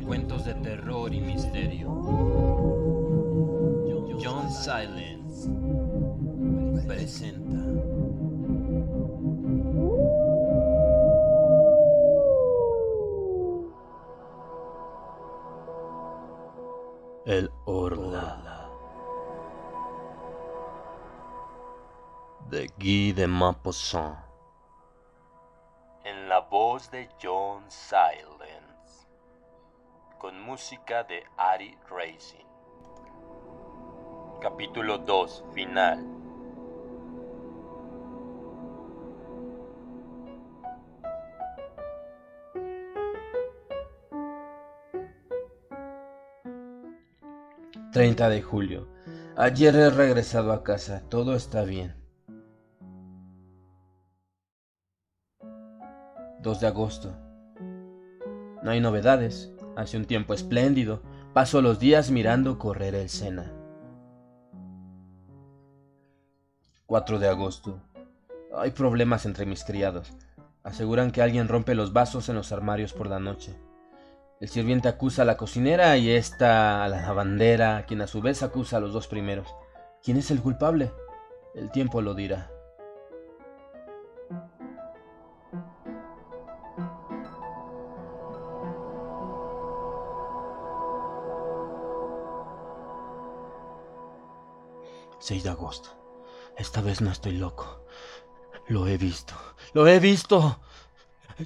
Cuentos de terror y misterio. John Silence presenta. El Orla de Guy de Maupassant, en la voz de John Silence, con música de Ari Racing. Capítulo 2, final. ...30 de julio... Ayer he regresado a casa, todo está bien. 2 de agosto... No hay novedades, hace un tiempo espléndido, paso los días mirando correr el Sena. 4 de agosto... Hay problemas entre mis criados, aseguran que alguien rompe los vasos en los armarios por la noche. El sirviente acusa a la cocinera y esta a la lavandera, quien a su vez acusa a los dos primeros. ¿Quién es el culpable? El tiempo lo dirá. ...6 de agosto... Esta vez no estoy loco. Lo he visto. ¡Lo he visto!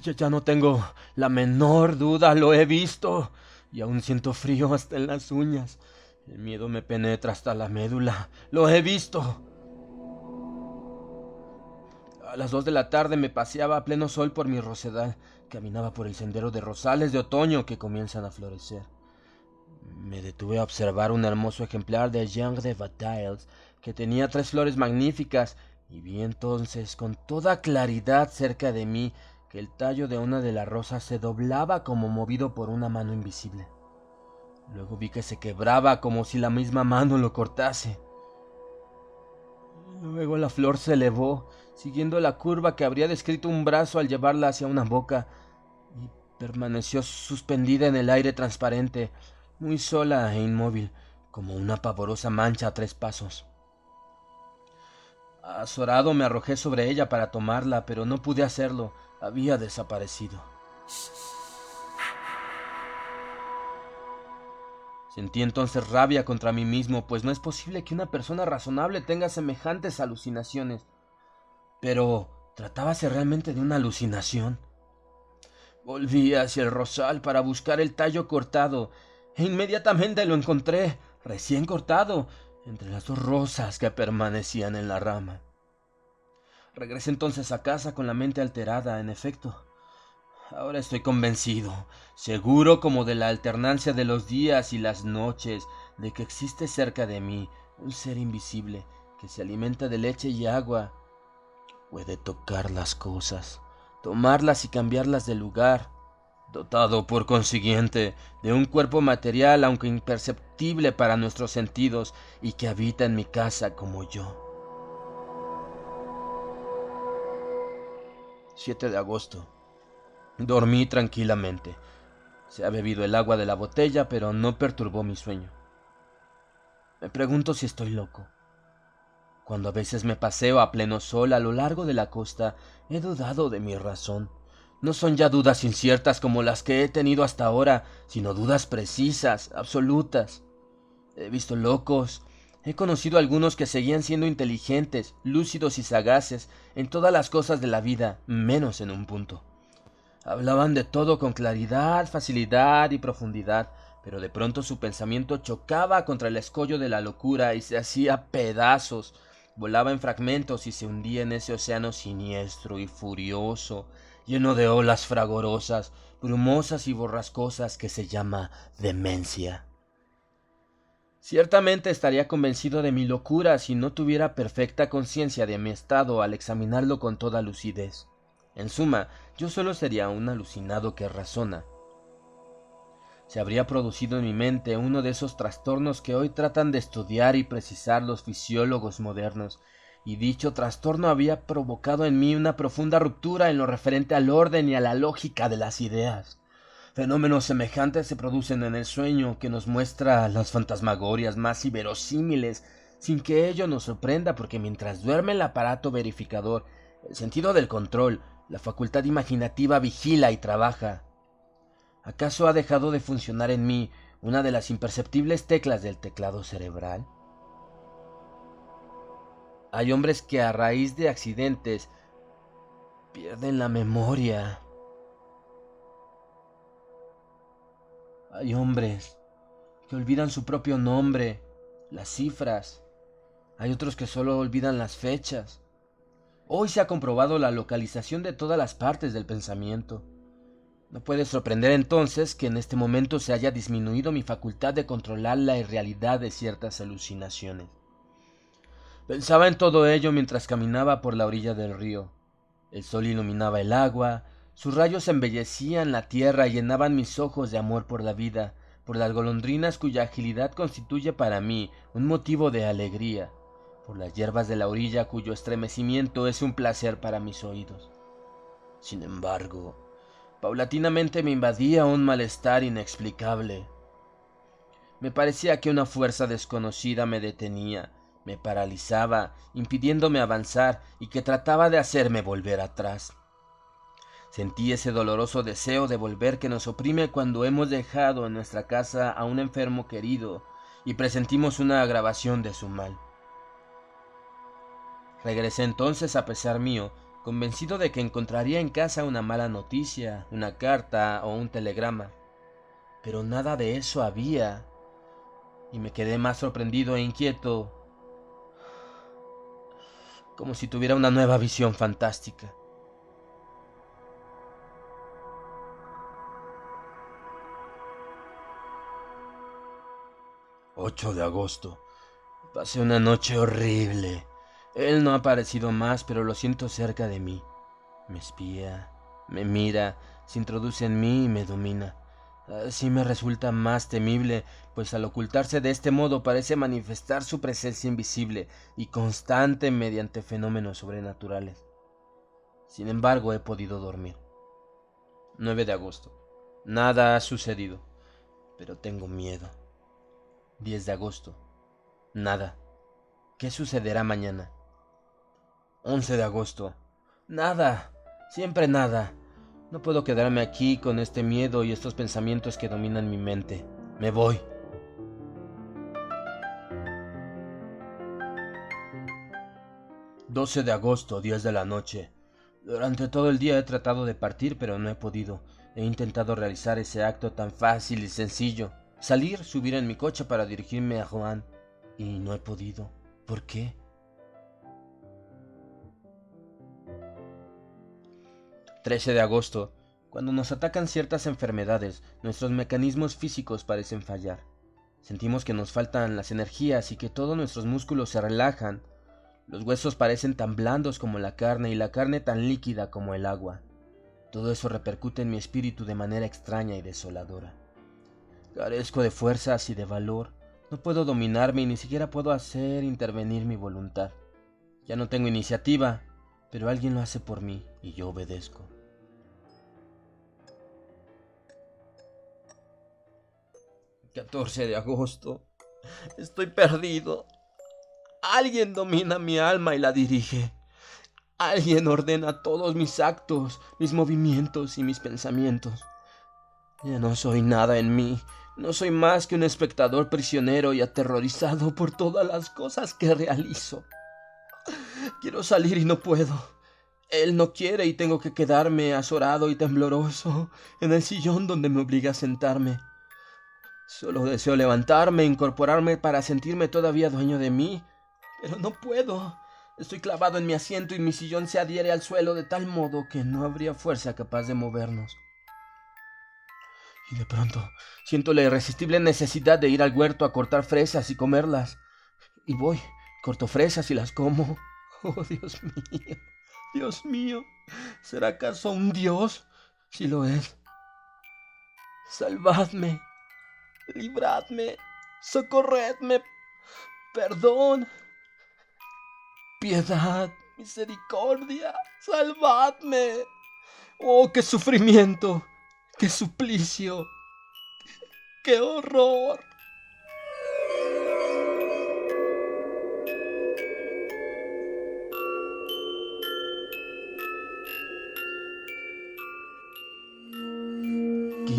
Ya no tengo la menor duda, lo he visto. Y aún siento frío hasta en las uñas. El miedo me penetra hasta la médula. ¡Lo he visto! A las 2 de la tarde me paseaba a pleno sol por mi rosedal. Caminaba por el sendero de rosales de otoño que comienzan a florecer. Me detuve a observar un hermoso ejemplar de Jean de Batailles que tenía 3 flores magníficas, y vi entonces con toda claridad cerca de mí que el tallo de una de las rosas se doblaba como movido por una mano invisible. Luego vi que se quebraba como si la misma mano lo cortase. Luego la flor se elevó, siguiendo la curva que habría descrito un brazo al llevarla hacia una boca, y permaneció suspendida en el aire transparente, muy sola e inmóvil, como una pavorosa mancha a 3 pasos. Azorado me arrojé sobre ella para tomarla, pero no pude hacerlo, había desaparecido. Sentí entonces rabia contra mí mismo, pues no es posible que una persona razonable tenga semejantes alucinaciones. Pero, ¿tratábase realmente de una alucinación? Volví hacia el rosal para buscar el tallo cortado, e inmediatamente lo encontré, recién cortado, entre las 2 rosas que permanecían en la rama. Regresé entonces a casa con la mente alterada, en efecto. Ahora estoy convencido, seguro como de la alternancia de los días y las noches, de que existe cerca de mí un ser invisible que se alimenta de leche y agua. Puede tocar las cosas, tomarlas y cambiarlas de lugar, dotado por consiguiente de un cuerpo material aunque imperceptible para nuestros sentidos y que habita en mi casa como yo. 7 de agosto. Dormí tranquilamente. Se ha bebido el agua de la botella, pero no perturbó mi sueño. Me pregunto si estoy loco. Cuando a veces me paseo a pleno sol a lo largo de la costa, he dudado de mi razón. No son ya dudas inciertas como las que he tenido hasta ahora, sino dudas precisas, absolutas. He visto locos, he conocido algunos que seguían siendo inteligentes, lúcidos y sagaces en todas las cosas de la vida, menos en un punto. Hablaban de todo con claridad, facilidad y profundidad, pero de pronto su pensamiento chocaba contra el escollo de la locura y se hacía pedazos, volaba en fragmentos y se hundía en ese océano siniestro y furioso, lleno de olas fragorosas, brumosas y borrascosas que se llama demencia. Ciertamente estaría convencido de mi locura si no tuviera perfecta conciencia de mi estado al examinarlo con toda lucidez. En suma, yo solo sería un alucinado que razona. Se habría producido en mi mente uno de esos trastornos que hoy tratan de estudiar y precisar los fisiólogos modernos, y dicho trastorno había provocado en mí una profunda ruptura en lo referente al orden y a la lógica de las ideas. Fenómenos semejantes se producen en el sueño, que nos muestra las fantasmagorias más inverosímiles, sin que ello nos sorprenda, porque mientras duerme el aparato verificador, el sentido del control, la facultad imaginativa vigila y trabaja. ¿Acaso ha dejado de funcionar en mí una de las imperceptibles teclas del teclado cerebral? Hay hombres que a raíz de accidentes pierden la memoria. Hay hombres que olvidan su propio nombre, las cifras. Hay otros que solo olvidan las fechas. Hoy se ha comprobado la localización de todas las partes del pensamiento. No puede sorprender entonces que en este momento se haya disminuido mi facultad de controlar la irrealidad de ciertas alucinaciones. Pensaba en todo ello mientras caminaba por la orilla del río. El sol iluminaba el agua, sus rayos embellecían la tierra y llenaban mis ojos de amor por la vida, por las golondrinas cuya agilidad constituye para mí un motivo de alegría, por las hierbas de la orilla cuyo estremecimiento es un placer para mis oídos. Sin embargo, paulatinamente me invadía un malestar inexplicable. Me parecía que una fuerza desconocida me detenía, me paralizaba, impidiéndome avanzar y que trataba de hacerme volver atrás. Sentí ese doloroso deseo de volver que nos oprime cuando hemos dejado en nuestra casa a un enfermo querido y presentimos una agravación de su mal. Regresé entonces a pesar mío, convencido de que encontraría en casa una mala noticia, una carta o un telegrama. Pero nada de eso había, y me quedé más sorprendido e inquieto, como si tuviera una nueva visión fantástica. 8 de agosto. Pasé una noche horrible. Él no ha aparecido más, pero lo siento cerca de mí. Me espía, me mira, se introduce en mí y me domina. Así me resulta más temible, pues al ocultarse de este modo parece manifestar su presencia invisible y constante mediante fenómenos sobrenaturales. Sin embargo, he podido dormir. 9 de agosto. Nada ha sucedido, pero tengo miedo. 10 de agosto. Nada. ¿Qué sucederá mañana? 11 de agosto. Nada. Siempre nada. No puedo quedarme aquí con este miedo y estos pensamientos que dominan mi mente. Me voy. 12 de agosto, 10 de la noche. Durante todo el día he tratado de partir, pero no he podido. He intentado realizar ese acto tan fácil y sencillo. Salir, subir en mi coche para dirigirme a Juan. Y no he podido. ¿Por qué? 13 de agosto. Cuando nos atacan ciertas enfermedades, nuestros mecanismos físicos parecen fallar. Sentimos que nos faltan las energías y que todos nuestros músculos se relajan. Los huesos parecen tan blandos como la carne y la carne tan líquida como el agua. Todo eso repercute en mi espíritu de manera extraña y desoladora. Carezco de fuerzas y de valor. No puedo dominarme y ni siquiera puedo hacer intervenir mi voluntad. Ya no tengo iniciativa, pero alguien lo hace por mí y yo obedezco. 14 de agosto. Estoy perdido. Alguien domina mi alma y la dirige. Alguien ordena todos mis actos, mis movimientos y mis pensamientos. Ya no soy nada en mí. No soy más que un espectador prisionero y aterrorizado por todas las cosas que realizo. Quiero salir y no puedo. Él no quiere y tengo que quedarme azorado y tembloroso en el sillón donde me obliga a sentarme. Solo deseo levantarme e incorporarme para sentirme todavía dueño de mí, pero no puedo. Estoy clavado en mi asiento y mi sillón se adhiere al suelo de tal modo que no habría fuerza capaz de movernos. Y de pronto siento la irresistible necesidad de ir al huerto a cortar fresas y comerlas. Y voy, corto fresas y las como. Oh, Dios mío, ¿será acaso un Dios? Si lo es, salvadme, libradme, socorredme, perdón. Piedad, misericordia, salvadme. Oh, qué sufrimiento, qué suplicio, qué horror.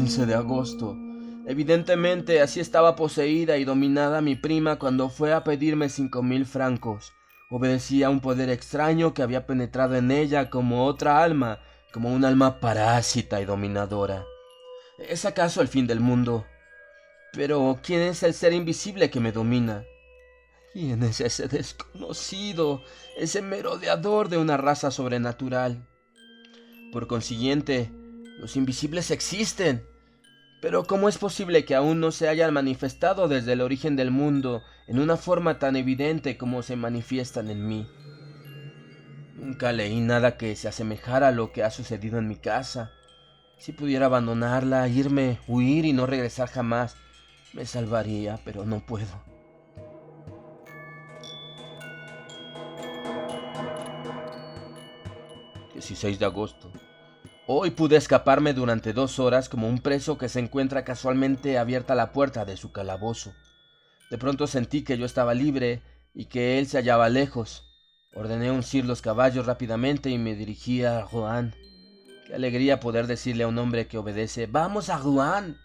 De agosto. Evidentemente así estaba poseída y dominada mi prima cuando fue a pedirme 5,000 francos. Obedecía a un poder extraño que había penetrado en ella como otra alma, como un alma parásita y dominadora. ¿Es acaso el fin del mundo? Pero ¿quién es el ser invisible que me domina? ¿Quién es ese desconocido, ese merodeador de una raza sobrenatural? Por consiguiente, los invisibles existen. Pero ¿cómo es posible que aún no se hayan manifestado desde el origen del mundo en una forma tan evidente como se manifiestan en mí? Nunca leí nada que se asemejara a lo que ha sucedido en mi casa. Si pudiera abandonarla, irme, huir y no regresar jamás, me salvaría, pero no puedo. 16 de agosto. Hoy pude escaparme durante 2 horas como un preso que se encuentra casualmente abierta la puerta de su calabozo. De pronto sentí que yo estaba libre y que él se hallaba lejos. Ordené uncir los caballos rápidamente y me dirigí a Rouen. Qué alegría poder decirle a un hombre que obedece: ¡Vamos a Rouen!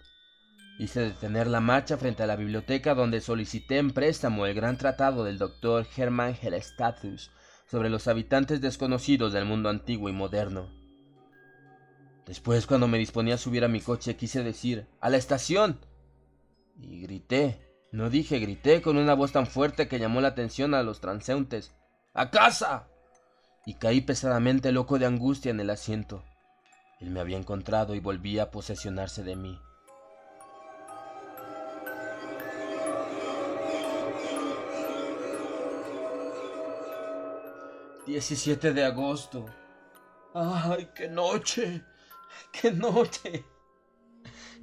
Hice detener la marcha frente a la biblioteca donde solicité en préstamo el gran tratado del doctor Hermann Helstatius sobre los habitantes desconocidos del mundo antiguo y moderno. Después, cuando me disponía a subir a mi coche, quise decir: ¡A la estación! Y grité. No dije, grité con una voz tan fuerte que llamó la atención a los transeúntes. ¡A casa! Y caí pesadamente loco de angustia en el asiento. Él me había encontrado y volvía a posesionarse de mí. 17 de agosto. ¡Ay, qué noche! ¡Qué noche!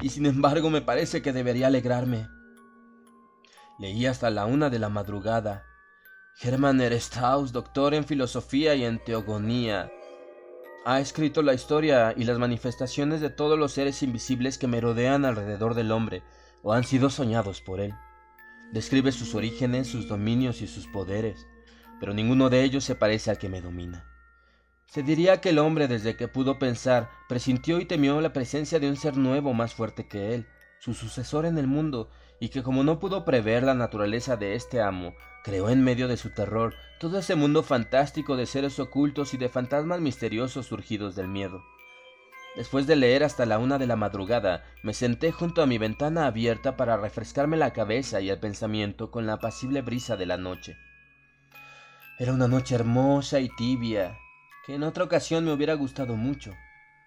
Y sin embargo me parece que debería alegrarme. Leí hasta la 1 de la madrugada. Hermann Herestauss, doctor en filosofía y en teogonía, ha escrito la historia y las manifestaciones de todos los seres invisibles que merodean alrededor del hombre o han sido soñados por él. Describe sus orígenes, sus dominios y sus poderes, pero ninguno de ellos se parece al que me domina. Se diría que el hombre, desde que pudo pensar, presintió y temió la presencia de un ser nuevo más fuerte que él, su sucesor en el mundo, y que como no pudo prever la naturaleza de este amo, creó en medio de su terror todo ese mundo fantástico de seres ocultos y de fantasmas misteriosos surgidos del miedo. Después de leer hasta la 1 de la madrugada, me senté junto a mi ventana abierta para refrescarme la cabeza y el pensamiento con la apacible brisa de la noche. Era una noche hermosa y tibia, que en otra ocasión me hubiera gustado mucho.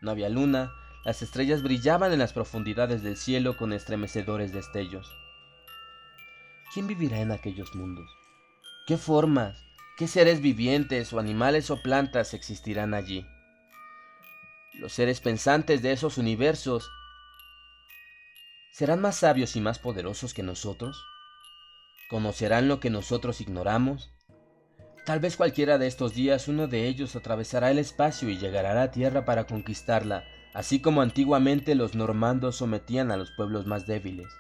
No había luna, las estrellas brillaban en las profundidades del cielo con estremecedores destellos. ¿Quién vivirá en aquellos mundos? ¿Qué formas, qué seres vivientes o animales o plantas existirán allí? Los seres pensantes de esos universos ¿serán más sabios y más poderosos que nosotros? ¿Conocerán lo que nosotros ignoramos? Tal vez cualquiera de estos días uno de ellos atravesará el espacio y llegará a la Tierra para conquistarla, así como antiguamente los normandos sometían a los pueblos más débiles.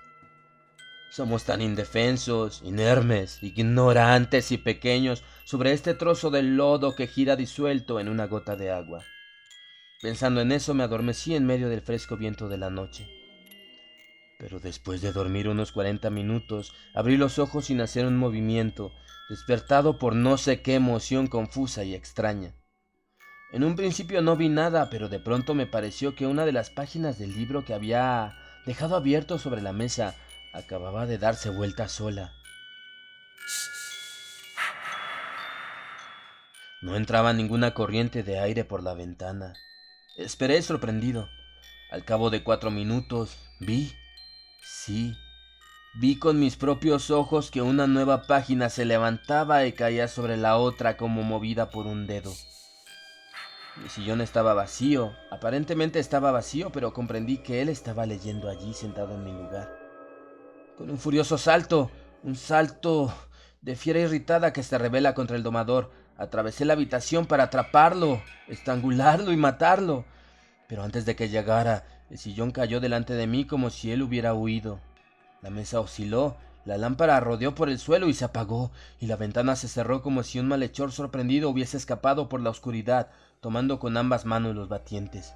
Somos tan indefensos, inermes, ignorantes y pequeños sobre este trozo de lodo que gira disuelto en una gota de agua. Pensando en eso me adormecí en medio del fresco viento de la noche. Pero después de dormir unos 40 minutos, abrí los ojos sin hacer un movimiento, despertado por no sé qué emoción confusa y extraña. En un principio no vi nada, pero de pronto me pareció que una de las páginas del libro que había dejado abierto sobre la mesa acababa de darse vuelta sola. No entraba ninguna corriente de aire por la ventana. Esperé sorprendido. Al cabo de 4 minutos, sí, vi con mis propios ojos que una nueva página se levantaba y caía sobre la otra como movida por un dedo. Mi sillón estaba vacío, aparentemente estaba vacío, pero comprendí que él estaba leyendo allí sentado en mi lugar. Con un furioso salto, un salto de fiera irritada que se rebela contra el domador, Atravesé la habitación para atraparlo, estrangularlo y matarlo. Pero antes de que llegara, el sillón cayó delante de mí como si él hubiera huido. La mesa osciló, la lámpara rodeó por el suelo y se apagó, y la ventana se cerró como si un malhechor sorprendido hubiese escapado por la oscuridad, tomando con ambas manos los batientes.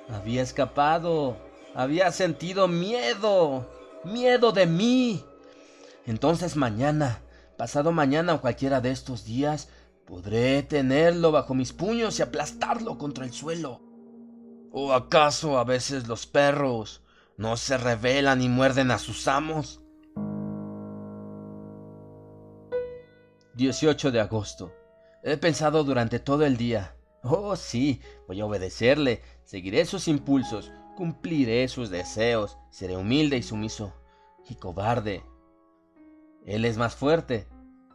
Había escapado, había sentido miedo, miedo de mí. Entonces mañana, pasado mañana o cualquiera de estos días, podré tenerlo bajo mis puños y aplastarlo contra el suelo. ¿O acaso a veces los perros no se rebelan y muerden a sus amos? 18 de agosto. He pensado durante todo el día. Oh, sí, voy a obedecerle, seguiré sus impulsos, cumpliré sus deseos, seré humilde y sumiso, y cobarde. Él es más fuerte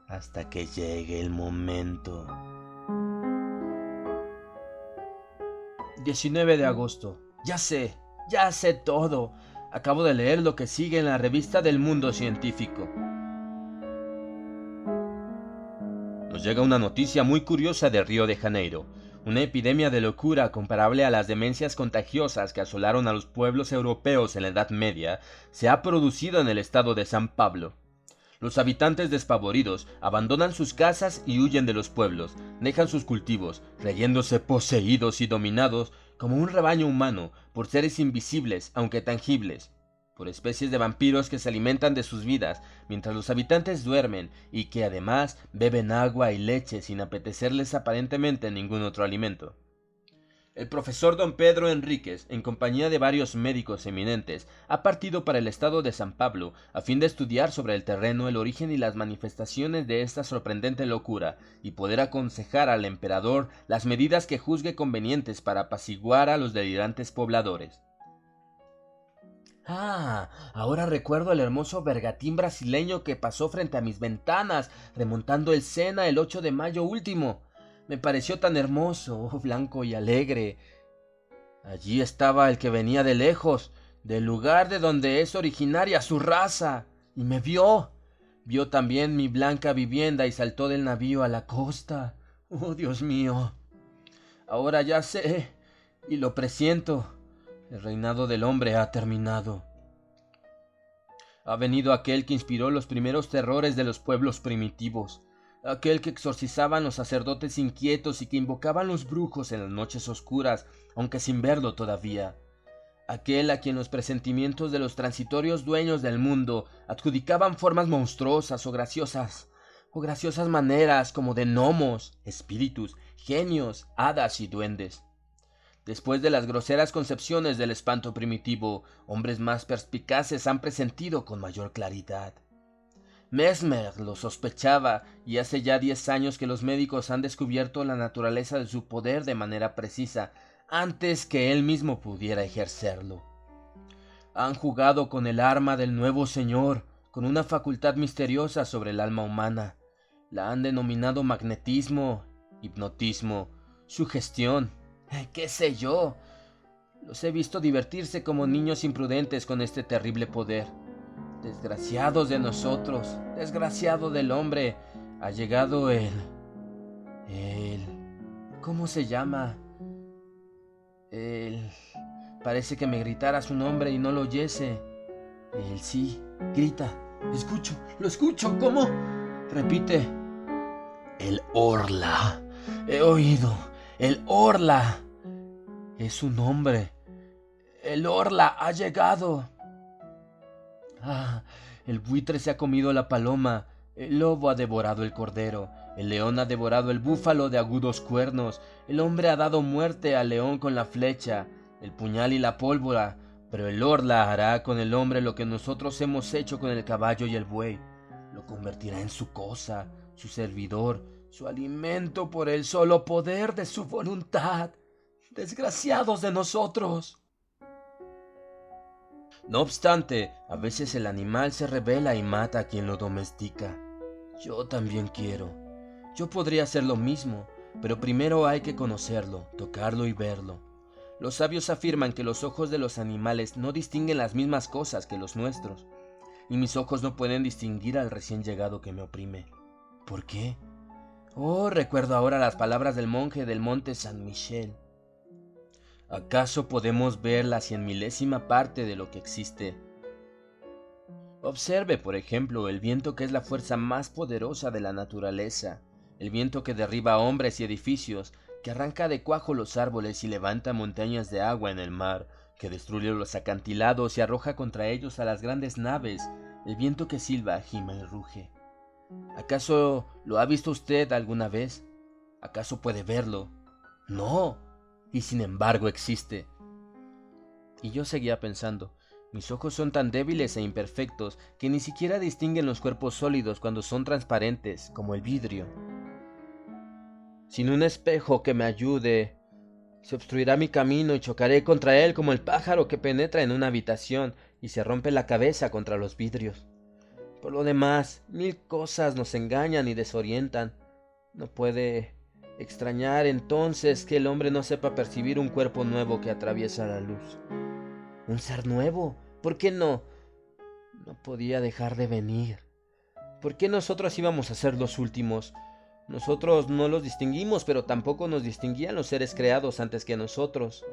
hasta que llegue el momento. 19 de agosto. Ya sé todo. Acabo de leer lo que sigue en la revista del Mundo Científico. Nos llega una noticia muy curiosa de Río de Janeiro. Una epidemia de locura comparable a las demencias contagiosas que asolaron a los pueblos europeos en la Edad Media se ha producido en el estado de San Pablo. Los habitantes despavoridos abandonan sus casas y huyen de los pueblos, dejan sus cultivos, creyéndose poseídos y dominados como un rebaño humano por seres invisibles aunque tangibles, por especies de vampiros que se alimentan de sus vidas mientras los habitantes duermen y que además beben agua y leche sin apetecerles aparentemente ningún otro alimento. El profesor don Pedro Enríquez, en compañía de varios médicos eminentes, ha partido para el estado de San Pablo a fin de estudiar sobre el terreno el origen y las manifestaciones de esta sorprendente locura y poder aconsejar al emperador las medidas que juzgue convenientes para apaciguar a los delirantes pobladores. Ahora recuerdo el hermoso bergantín brasileño que pasó frente a mis ventanas, remontando el Sena el 8 de mayo último. Me pareció tan hermoso, blanco y alegre. Allí estaba el que venía de lejos, del lugar de donde es originaria su raza, y me vio. Vio también mi blanca vivienda y saltó del navío a la costa. Oh, Dios mío. Ahora ya sé, y lo presiento. El reinado del hombre ha terminado. Ha venido aquel que inspiró los primeros terrores de los pueblos primitivos. Aquel que exorcizaban los sacerdotes inquietos y que invocaban los brujos en las noches oscuras, aunque sin verlo todavía. Aquel a quien los presentimientos de los transitorios dueños del mundo adjudicaban formas monstruosas o graciosas maneras como de gnomos, espíritus, genios, hadas y duendes. Después de las groseras concepciones del espanto primitivo, hombres más perspicaces han presentido con mayor claridad. Mesmer lo sospechaba, y hace ya 10 años que los médicos han descubierto la naturaleza de su poder de manera precisa, antes que él mismo pudiera ejercerlo. Han jugado con el arma del nuevo señor, con una facultad misteriosa sobre el alma humana. La han denominado magnetismo, hipnotismo, sugestión, qué sé yo. Los he visto divertirse como niños imprudentes con este terrible poder. Desgraciados de nosotros, desgraciado del hombre, ha llegado ¿cómo se llama? Parece que me gritara su nombre y no lo oyese. Sí, grita. Lo escucho, ¿cómo? Repite. El Orla. He oído. El Orla. Es su nombre. El Orla ha llegado. El buitre se ha comido la paloma, el lobo ha devorado el cordero, el león ha devorado el búfalo de agudos cuernos, el hombre ha dado muerte al león con la flecha, el puñal y la pólvora, pero el Orla hará con el hombre lo que nosotros hemos hecho con el caballo y el buey. Lo convertirá en su cosa, su servidor, su alimento por el solo poder de su voluntad. Desgraciados de nosotros. No obstante, a veces el animal se rebela y mata a quien lo domestica. Yo también quiero. Yo podría hacer lo mismo, pero primero hay que conocerlo, tocarlo y verlo. Los sabios afirman que los ojos de los animales no distinguen las mismas cosas que los nuestros, y mis ojos no pueden distinguir al recién llegado que me oprime. ¿Por qué? Oh, recuerdo ahora las palabras del monje del monte San Michel. ¿Acaso podemos ver la 100.000ª parte de lo que existe? Observe, por ejemplo, el viento, que es la fuerza más poderosa de la naturaleza, el viento que derriba hombres y edificios, que arranca de cuajo los árboles y levanta montañas de agua en el mar, que destruye los acantilados y arroja contra ellos a las grandes naves, el viento que silba, gima y ruge. ¿Acaso lo ha visto usted alguna vez? ¿Acaso puede verlo? No, y sin embargo existe. Y yo seguía pensando. Mis ojos son tan débiles e imperfectos que ni siquiera distinguen los cuerpos sólidos cuando son transparentes, como el vidrio. Sin un espejo que me ayude, se obstruirá mi camino y chocaré contra él como el pájaro que penetra en una habitación y se rompe la cabeza contra los vidrios. Por lo demás, 1000 cosas nos engañan y desorientan. No puede extrañar entonces que el hombre no sepa percibir un cuerpo nuevo que atraviesa la luz. Un ser nuevo, ¿por qué no? No podía dejar de venir. ¿Por qué nosotros íbamos a ser los últimos? Nosotros no los distinguimos, pero tampoco nos distinguían los seres creados antes que nosotros.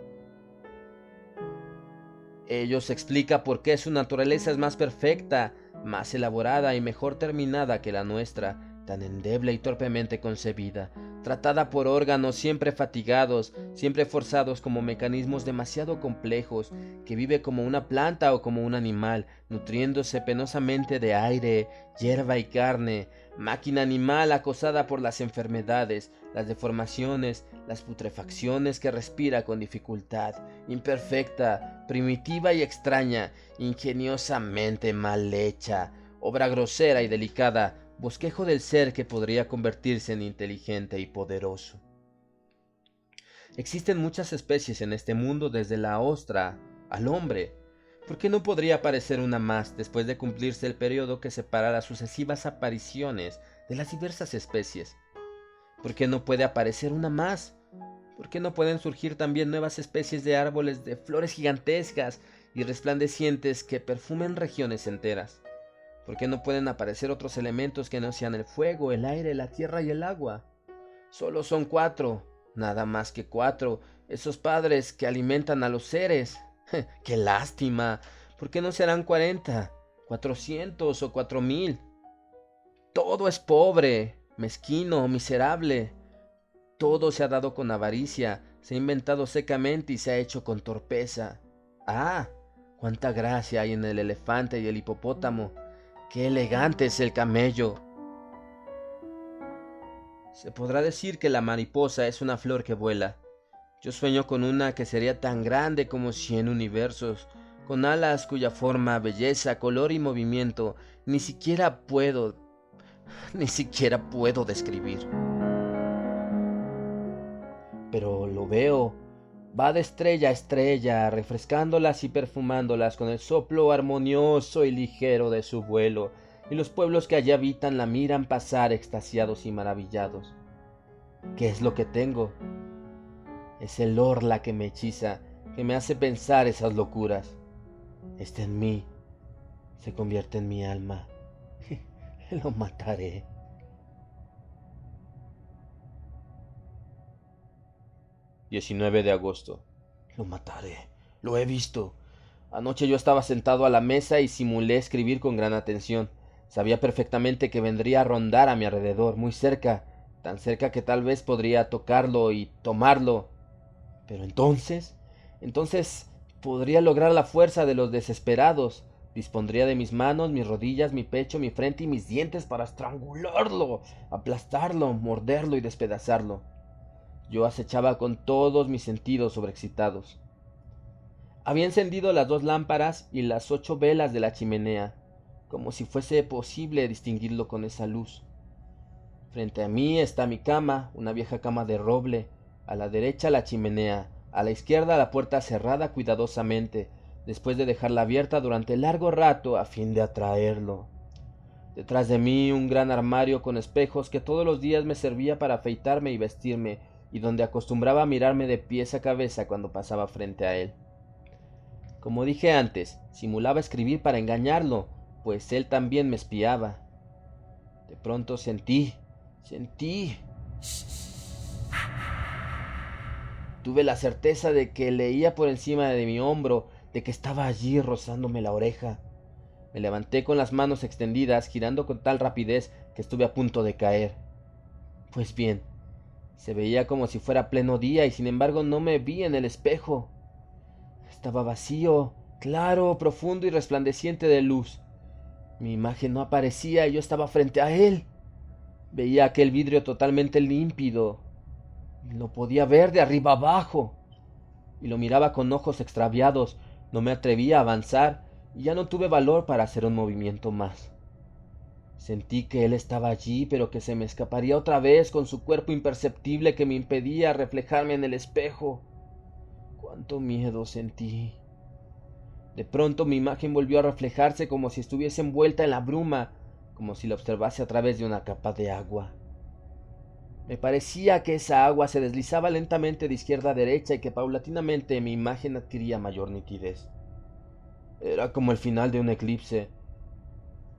Ello se explica por qué su naturaleza es más perfecta, más elaborada y mejor terminada que la nuestra, tan endeble y torpemente concebida, tratada por órganos siempre fatigados, siempre forzados como mecanismos demasiado complejos, que vive como una planta o como un animal, nutriéndose penosamente de aire, hierba y carne, máquina animal acosada por las enfermedades, las deformaciones, las putrefacciones, que respira con dificultad, imperfecta, primitiva y extraña, ingeniosamente mal hecha, obra grosera y delicada, bosquejo del ser que podría convertirse en inteligente y poderoso. Existen muchas especies en este mundo, desde la ostra al hombre. ¿Por qué no podría aparecer una más después de cumplirse el periodo que separa las sucesivas apariciones de las diversas especies? ¿Por qué no puede aparecer una más? ¿Por qué no pueden surgir también nuevas especies de árboles de flores gigantescas y resplandecientes que perfumen regiones enteras? ¿Por qué no pueden aparecer otros elementos que no sean el fuego, el aire, la tierra y el agua? Solo son 4, nada más que 4, esos padres que alimentan a los seres. ¡Qué lástima! ¿Por qué no serán 40, 400 o 4000? Todo es pobre, mezquino, miserable. Todo se ha dado con avaricia, se ha inventado secamente y se ha hecho con torpeza. ¡Ah! ¡Cuánta gracia hay en el elefante y el hipopótamo! ¡Qué elegante es el camello! Se podrá decir que la mariposa es una flor que vuela. Yo sueño con una que sería tan grande como 100 universos, con alas cuya forma, belleza, color y movimiento ni siquiera puedo describir. Pero lo veo, va de estrella a estrella, refrescándolas y perfumándolas con el soplo armonioso y ligero de su vuelo, y los pueblos que allí habitan la miran pasar extasiados y maravillados. ¿Qué es lo que tengo? Es el orla que me hechiza, que me hace pensar esas locuras. Está en mí, se convierte en mi alma. Lo mataré. «19 de agosto. Lo mataré. Lo he visto. Anoche yo estaba sentado a la mesa y simulé escribir con gran atención. Sabía perfectamente que vendría a rondar a mi alrededor, muy cerca, tan cerca que tal vez podría tocarlo y tomarlo. Pero entonces podría lograr la fuerza de los desesperados. Dispondría de mis manos, mis rodillas, mi pecho, mi frente y mis dientes para estrangularlo, aplastarlo, morderlo y despedazarlo. Yo acechaba con todos mis sentidos sobreexcitados. Había encendido las 2 lámparas y las 8 velas de la chimenea, como si fuese posible distinguirlo con esa luz. Frente a mí está mi cama, una vieja cama de roble, a la derecha la chimenea, a la izquierda la puerta cerrada cuidadosamente, después de dejarla abierta durante largo rato a fin de atraerlo. Detrás de mí un gran armario con espejos que todos los días me servía para afeitarme y vestirme, y donde acostumbraba a mirarme de pies a cabeza cuando pasaba frente a él. Como dije antes, simulaba escribir para engañarlo, pues él también me espiaba. De pronto sentí, Sentí. Tuve la certeza de que leía por encima de mi hombro, de que estaba allí rozándome la oreja. Me levanté con las manos extendidas, girando con tal rapidez que estuve a punto de caer. Pues bien, se veía como si fuera pleno día y sin embargo no me vi en el espejo. Estaba vacío, claro, profundo y resplandeciente de luz. Mi imagen no aparecía y yo estaba frente a él. Veía aquel vidrio totalmente límpido. Lo podía ver de arriba abajo. Y lo miraba con ojos extraviados. No me atrevía a avanzar y ya no tuve valor para hacer un movimiento más. Sentí que él estaba allí, pero que se me escaparía otra vez con su cuerpo imperceptible que me impedía reflejarme en el espejo. Cuánto miedo sentí. De pronto mi imagen volvió a reflejarse como si estuviese envuelta en la bruma, como si la observase a través de una capa de agua. Me parecía que esa agua se deslizaba lentamente de izquierda a derecha y que paulatinamente mi imagen adquiría mayor nitidez. Era como el final de un eclipse.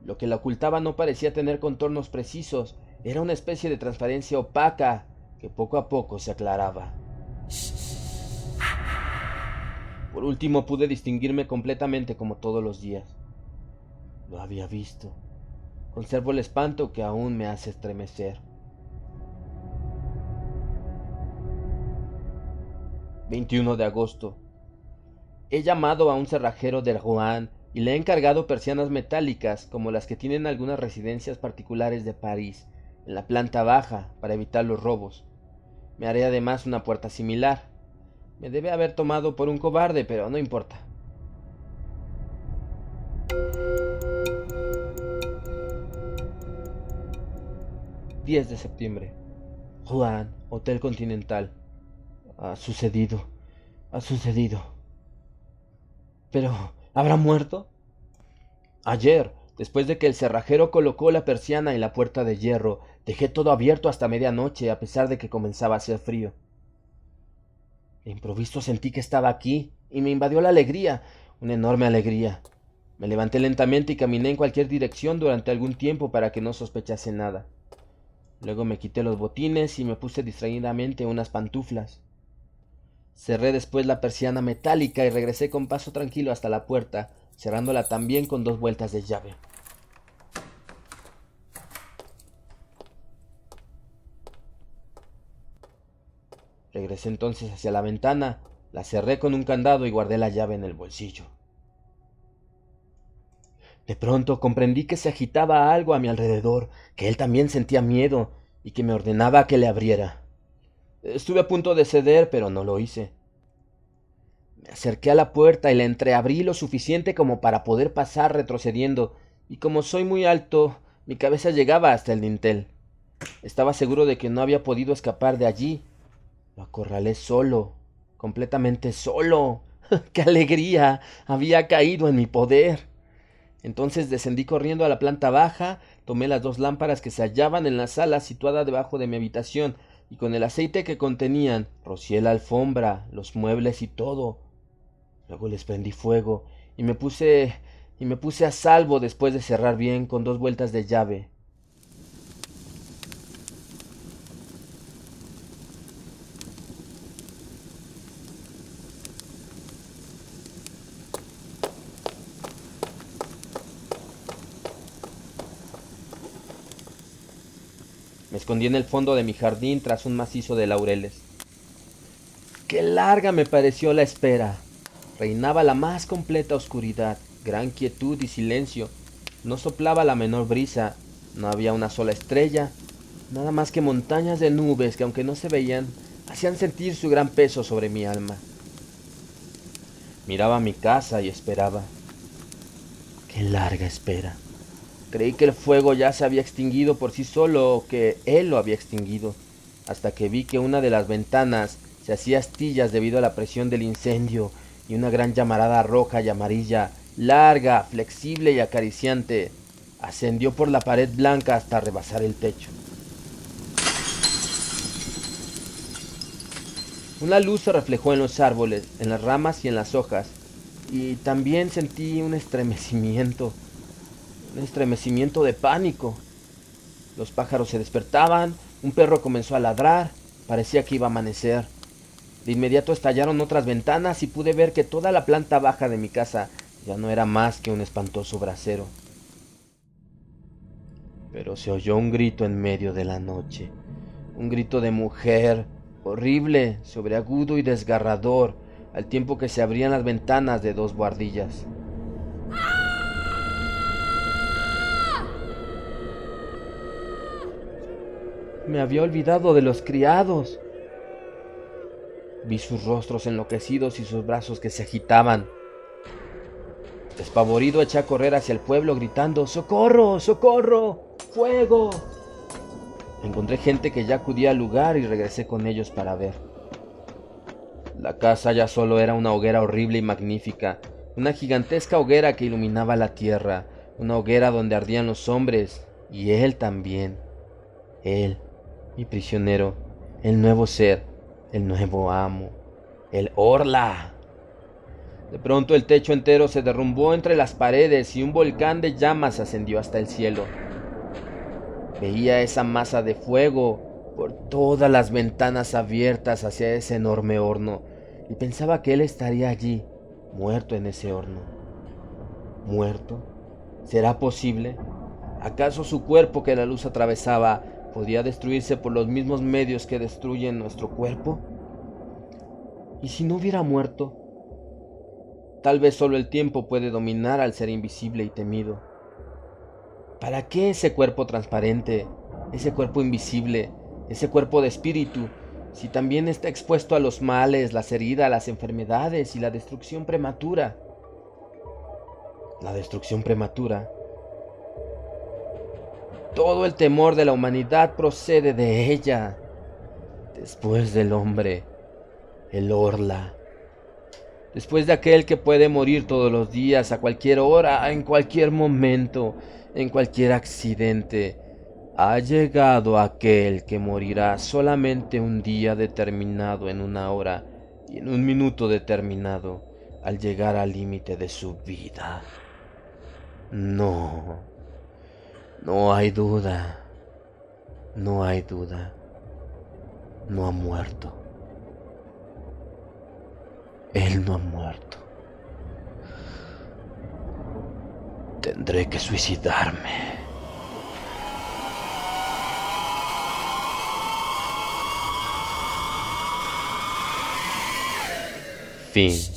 Lo que la ocultaba no parecía tener contornos precisos, era una especie de transparencia opaca que poco a poco se aclaraba. Por último pude distinguirme completamente como todos los días. Lo había visto. Conservo el espanto que aún me hace estremecer. 21 de agosto. He llamado a un cerrajero de Rouen y le he encargado persianas metálicas como las que tienen algunas residencias particulares de París, en la planta baja, para evitar los robos. Me haré además una puerta similar. Me debe haber tomado por un cobarde, pero no importa. ...10 de septiembre... Rouen, Hotel Continental. Ha sucedido. Ha sucedido. Pero, ¿habrá muerto? Ayer, después de que el cerrajero colocó la persiana y la puerta de hierro, dejé todo abierto hasta medianoche, a pesar de que comenzaba a hacer frío. De improviso sentí que estaba aquí, y me invadió la alegría, una enorme alegría. Me levanté lentamente y caminé en cualquier dirección durante algún tiempo para que no sospechase nada. Luego me quité los botines y me puse distraídamente unas pantuflas. Cerré después la persiana metálica y regresé con paso tranquilo hasta la puerta, cerrándola también con 2 vueltas de llave. Regresé entonces hacia la ventana, la cerré con un candado y guardé la llave en el bolsillo. De pronto comprendí que se agitaba algo a mi alrededor, que él también sentía miedo y que me ordenaba que le abriera. Estuve a punto de ceder, pero no lo hice. Me acerqué a la puerta y la entreabrí lo suficiente como para poder pasar retrocediendo, y como soy muy alto, mi cabeza llegaba hasta el dintel. Estaba seguro de que no había podido escapar de allí. Lo acorralé solo, completamente solo. ¡Qué alegría! Había caído en mi poder. Entonces descendí corriendo a la planta baja, tomé las 2 lámparas que se hallaban en la sala situada debajo de mi habitación, y con el aceite que contenían, rocié la alfombra, los muebles y todo. Luego les prendí fuego y me puse a salvo después de cerrar bien con 2 vueltas de llave. Me escondí en el fondo de mi jardín tras un macizo de laureles. Qué larga me pareció la espera. Reinaba la más completa oscuridad, gran quietud y silencio. No soplaba la menor brisa, no había una sola estrella, nada más que montañas de nubes que, aunque no se veían, hacían sentir su gran peso sobre mi alma. Miraba mi casa y esperaba. Qué larga espera. Creí que el fuego ya se había extinguido por sí solo o que él lo había extinguido, hasta que vi que una de las ventanas se hacía astillas debido a la presión del incendio y una gran llamarada roja y amarilla, larga, flexible y acariciante, ascendió por la pared blanca hasta rebasar el techo. Una luz se reflejó en los árboles, en las ramas y en las hojas, y también sentí un estremecimiento de pánico. Los pájaros se despertaban, un perro comenzó a ladrar, parecía que iba a amanecer. De inmediato estallaron otras ventanas y pude ver que toda la planta baja de mi casa ya no era más que un espantoso brasero. Pero se oyó un grito en medio de la noche, un grito de mujer, horrible, sobreagudo y desgarrador, al tiempo que se abrían las ventanas de dos buhardillas. Me había olvidado de los criados. Vi sus rostros enloquecidos y sus brazos que se agitaban. Despavorido eché a correr hacia el pueblo gritando: ¡Socorro! ¡Socorro! ¡Fuego! Encontré gente que ya acudía al lugar y regresé con ellos para ver. La casa ya solo era una hoguera horrible y magnífica, una gigantesca hoguera que iluminaba la tierra, una hoguera donde ardían los hombres, y él también. Él, mi prisionero, el nuevo ser, el nuevo amo, el Orla. De pronto el techo entero se derrumbó entre las paredes y un volcán de llamas ascendió hasta el cielo. Veía esa masa de fuego por todas las ventanas abiertas hacia ese enorme horno y pensaba que él estaría allí, muerto en ese horno. ¿Muerto? ¿Será posible? ¿Acaso su cuerpo que la luz atravesaba podía destruirse por los mismos medios que destruyen nuestro cuerpo? ¿Y si no hubiera muerto? Tal vez solo el tiempo puede dominar al ser invisible y temido. ¿Para qué ese cuerpo transparente, ese cuerpo invisible, ese cuerpo de espíritu, si también está expuesto a los males, las heridas, las enfermedades y la destrucción prematura? La destrucción prematura. Todo el temor de la humanidad procede de ella. Después del hombre, el Orla. Después de aquel que puede morir todos los días, a cualquier hora, en cualquier momento, en cualquier accidente, ha llegado aquel que morirá solamente un día determinado, en una hora y en un minuto determinado, al llegar al límite de su vida. No, no hay duda, no hay duda, no ha muerto. Él no ha muerto. Tendré que suicidarme. Fin.